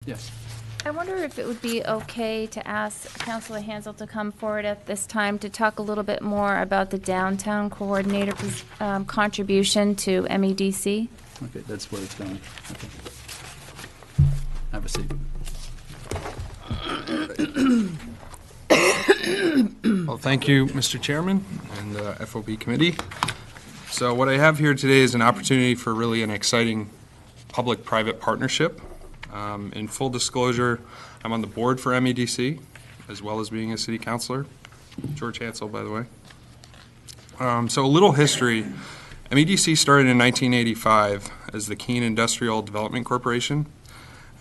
Yes. I wonder if it would be okay to ask Councilor Hansel to come forward at this time to talk a little bit more about the downtown coordinator contribution to MEDC. Okay, that's where it's going. Okay. Have a seat. Well, thank you, Mr. Chairman and the FOP Committee. So what I have here today is an opportunity for really an exciting public-private partnership. In full disclosure, I'm on the board for MEDC, as well as being a city councilor. George Hansel, by the way. So a little history. MEDC started in 1985 as the Keene Industrial Development Corporation.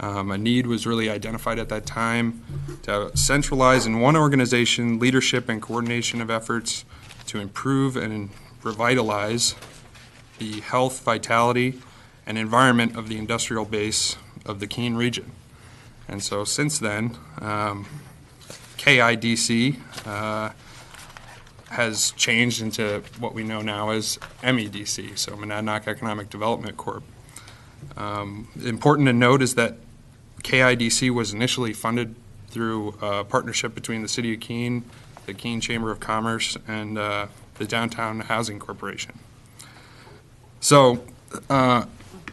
A need was really identified at that time to centralize in one organization leadership and coordination of efforts to improve and revitalize the health, vitality, and environment of the industrial base of the Keene region. And so since then, KIDC has changed into what we know now as MEDC, so Monadnock Economic Development Corp. Important to note is that KIDC was initially funded through a partnership between the City of Keene, the Keene Chamber of Commerce, and the Downtown Housing Corporation. So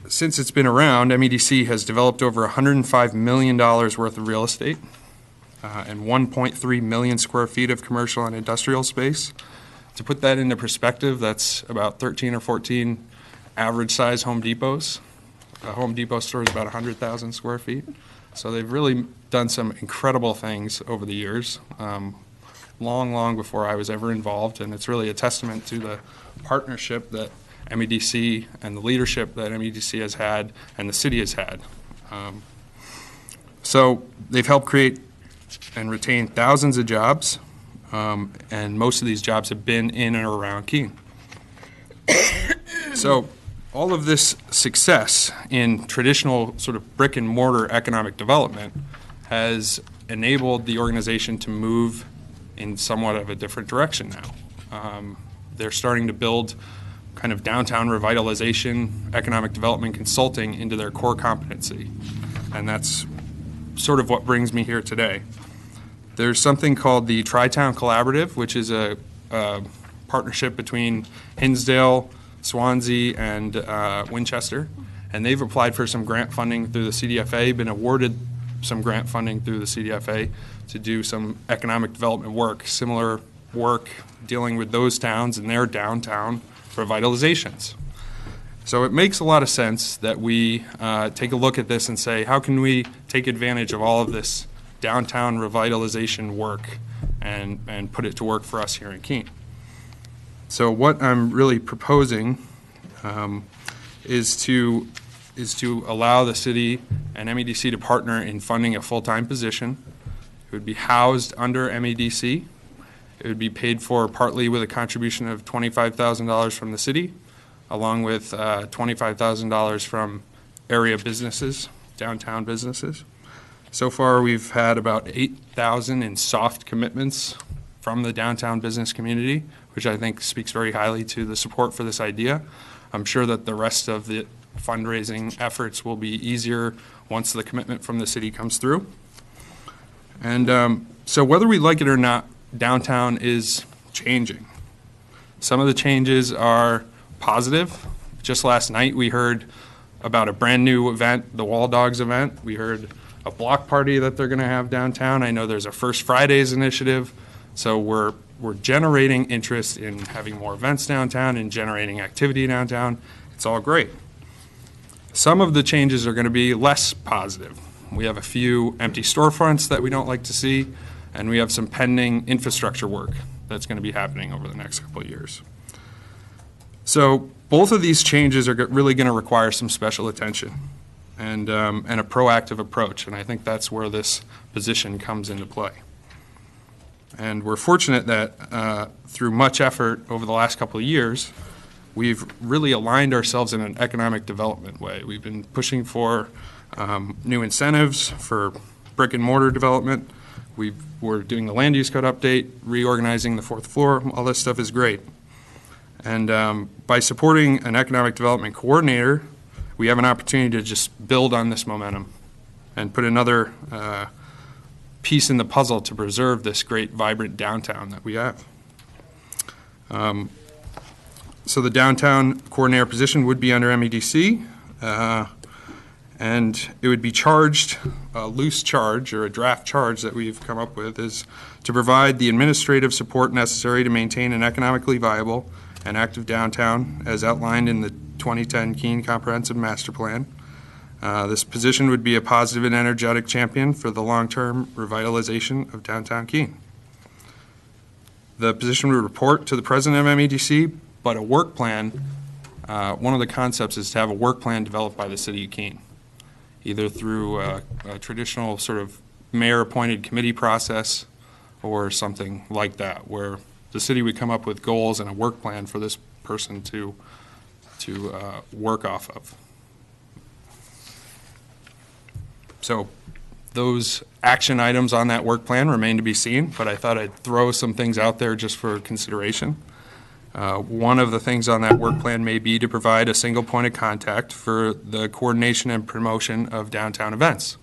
since it's been around, MEDC has developed over $105 million worth of real estate and 1.3 million square feet of commercial and industrial space. To put that into perspective, that's about 13 or 14 average size Home Depots. A Home Depot store is about 100,000 square feet. So they've really done some incredible things over the years, long before I was ever involved, and it's really a testament to the partnership that MEDC and the leadership that MEDC has had and the city has had. So they've helped create and retain thousands of jobs, and most of these jobs have been in and around Keene. So all of this success in traditional sort of brick and mortar economic development has enabled the organization to move in somewhat of a different direction now. They're starting to build kind of downtown revitalization, economic development consulting into their core competency. And that's sort of what brings me here today. There's something called the Tri-Town Collaborative, which is a partnership between Hinsdale, Swansea, and Winchester. And they've applied for some grant funding through the CDFA, been awarded some grant funding through the CDFA to do some economic development work, similar work dealing with those towns and their downtown revitalizations. So it makes a lot of sense that we take a look at this and say, how can we take advantage of all of this downtown revitalization work and put it to work for us here in Keene? So what I'm really proposing is to allow the city and MEDC to partner in funding a full-time position. It would be housed under MEDC. It would be paid for partly with a contribution of $25,000 from the city, along with $25,000 from area businesses, downtown businesses. So far, we've had about 8,000 in soft commitments from the downtown business community, which I think speaks very highly to the support for this idea. I'm sure that the rest of the fundraising efforts will be easier once the commitment from the city comes through. And so whether we like it or not, downtown is changing. Some of the changes are positive. Just last night we heard about a brand new event, the Wall Dogs event. We heard a block party that they're going to have downtown. I know there's a First Fridays initiative. So we're generating interest in having more events downtown and generating activity downtown. It's all great. Some of the changes are going to be less positive. We have a few empty storefronts that we don't like to see, and we have some pending infrastructure work that's going to be happening over the next couple of years. So both of these changes are really going to require some special attention and a proactive approach, and I think that's where this position comes into play. And we're fortunate that through much effort over the last couple of years, we've really aligned ourselves in an economic development way. We've been pushing for new incentives for brick and mortar development. We're doing the land use code update, reorganizing the fourth floor. All this stuff is great. And by supporting an economic development coordinator, we have an opportunity to just build on this momentum and put another piece in the puzzle to preserve this great, vibrant downtown that we have. So the downtown coordinator position would be under MEDC, and it would be charged, a loose charge or a draft charge that we've come up with is to provide the administrative support necessary to maintain an economically viable and active downtown as outlined in the 2010 Keene Comprehensive Master Plan. This position would be a positive and energetic champion for the long-term revitalization of downtown Keene. The position would report to the president of MEDC, but a work plan, one of the concepts is to have a work plan developed by the city of Keene, either through a traditional sort of mayor-appointed committee process or something like that, where the city would come up with goals and a work plan for this person to work off of. So those action items on that work plan remain to be seen, but I thought I'd throw some things out there just for consideration. One of the things on that work plan may be to provide a single point of contact for the coordination and promotion of downtown events.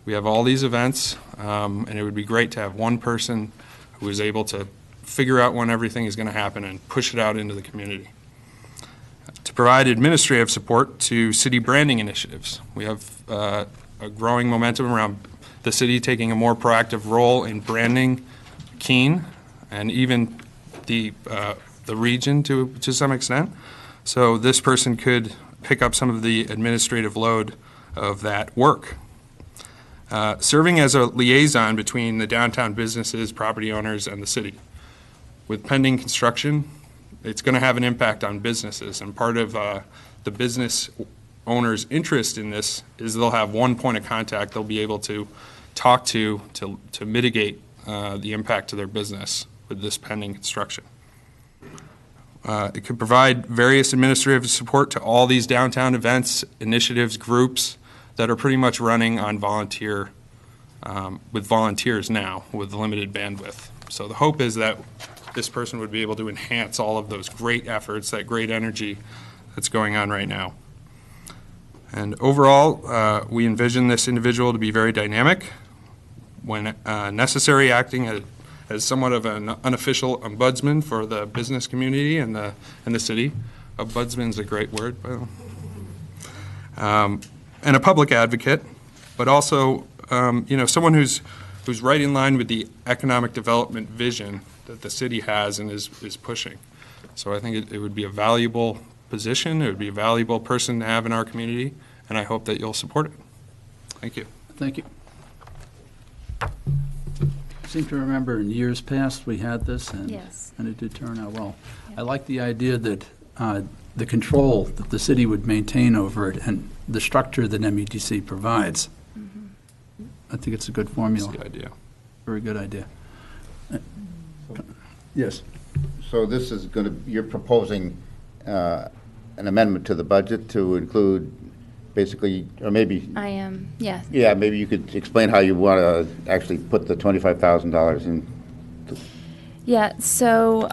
We have all these events, and it would be great to have one person who is able to figure out when everything is going to happen and push it out into the community. To provide administrative support to city branding initiatives. We have a growing momentum around the city taking a more proactive role in branding Keene and even the region to some extent. So this person could pick up some of the administrative load of that work. Serving as a liaison between the downtown businesses, property owners, and the city. With pending construction, it's going to have an impact on businesses, and part of the business owner's interest in this is they'll have one point of contact they'll be able to talk to mitigate the impact to their business with this pending construction. It could provide various administrative support to all these downtown events, initiatives, groups that are pretty much running on with volunteers now with limited bandwidth. So the hope is that this person would be able to enhance all of those great efforts, that great energy that's going on right now. And overall, we envision this individual to be very dynamic, when necessary, acting as somewhat of an unofficial ombudsman for the business community and the city. Ombudsman's a great word, but, and a public advocate, but also someone who's right in line with the economic development vision that the city has and is pushing. So I think it would be a valuable position. It would be a valuable person to have in our community, and I hope that you'll support it. Thank you. Thank you. I seem to remember in years past we had this, and, Yes. and it did turn out well. I like the idea that the control that the city would maintain over it and the structure that MEDC provides. Mm-hmm. I think it's a good formula. That's a good idea. Very good idea. Yes. So this is going to, you're proposing an amendment to the budget to include basically, or maybe, I am, yes. yeah, maybe you could explain how you want to actually put the $25,000 in. Yeah, so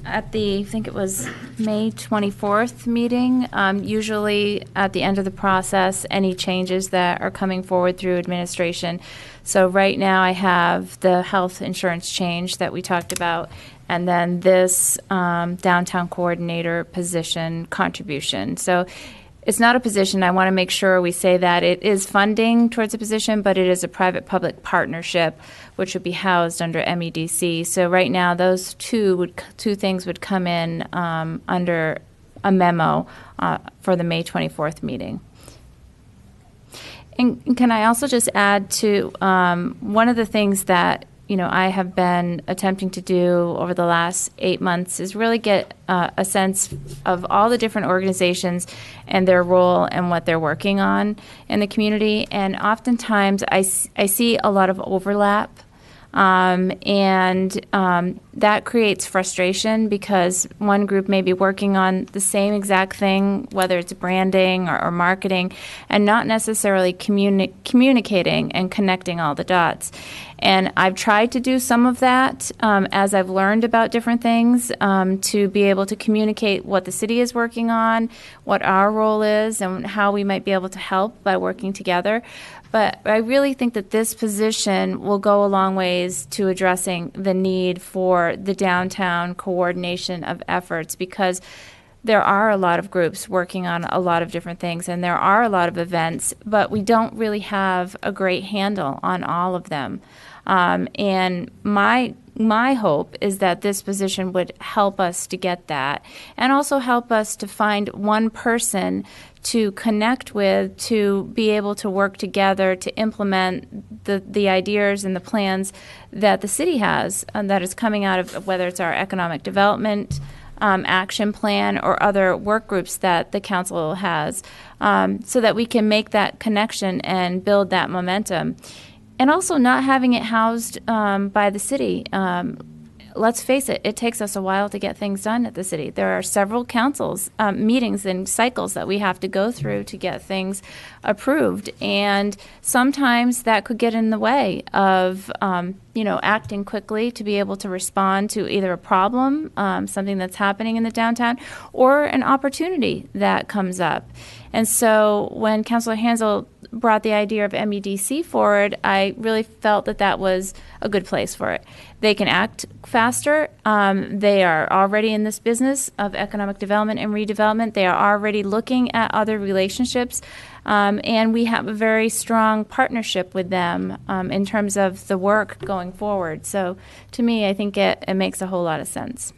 at the, I think it was May 24th meeting, usually at the end of the process, any changes that are coming forward through administration. So right now I have the health insurance change that we talked about, and then this downtown coordinator position contribution. So it's not a position. I want to make sure we say that it is funding towards a position, but it is a private-public partnership, which would be housed under MEDC. So right now, those two things would come in under a memo for the May 24th meeting. And can I also just add to one of the things that I have been attempting to do over the last 8 months is really get a sense of all the different organizations and their role and what they're working on in the community. And oftentimes I see a lot of overlap That creates frustration because one group may be working on the same exact thing, whether it's branding or marketing, and not necessarily communicating and connecting all the dots. And I've tried to do some of that as I've learned about different things, to be able to communicate what the city is working on, what our role is, and how we might be able to help by working together. But I really think that this position will go a long ways to addressing the need for the downtown coordination of efforts, because there are a lot of groups working on a lot of different things, and there are a lot of events, but we don't really have a great handle on all of them. And my hope is that this position would help us to get that, and also help us to find one person to connect with, to be able to work together to implement the ideas and the plans that the city has, and that is coming out of whether it's our economic development action plan or other work groups that the council has, so that we can make that connection and build that momentum. And also not having it housed by the city. Let's face it, it takes us a while to get things done at the city. There are several councils, meetings and cycles that we have to go through to get things approved. And sometimes that could get in the way of, acting quickly to be able to respond to either a problem, something that's happening in the downtown, or an opportunity that comes up. And so when Councilor Hansel brought the idea of MEDC forward, I really felt that that was a good place for it. They can act faster. They are already in this business of economic development and redevelopment. They are already looking at other relationships. And we have a very strong partnership with them in terms of the work going forward. So to me, I think it makes a whole lot of sense.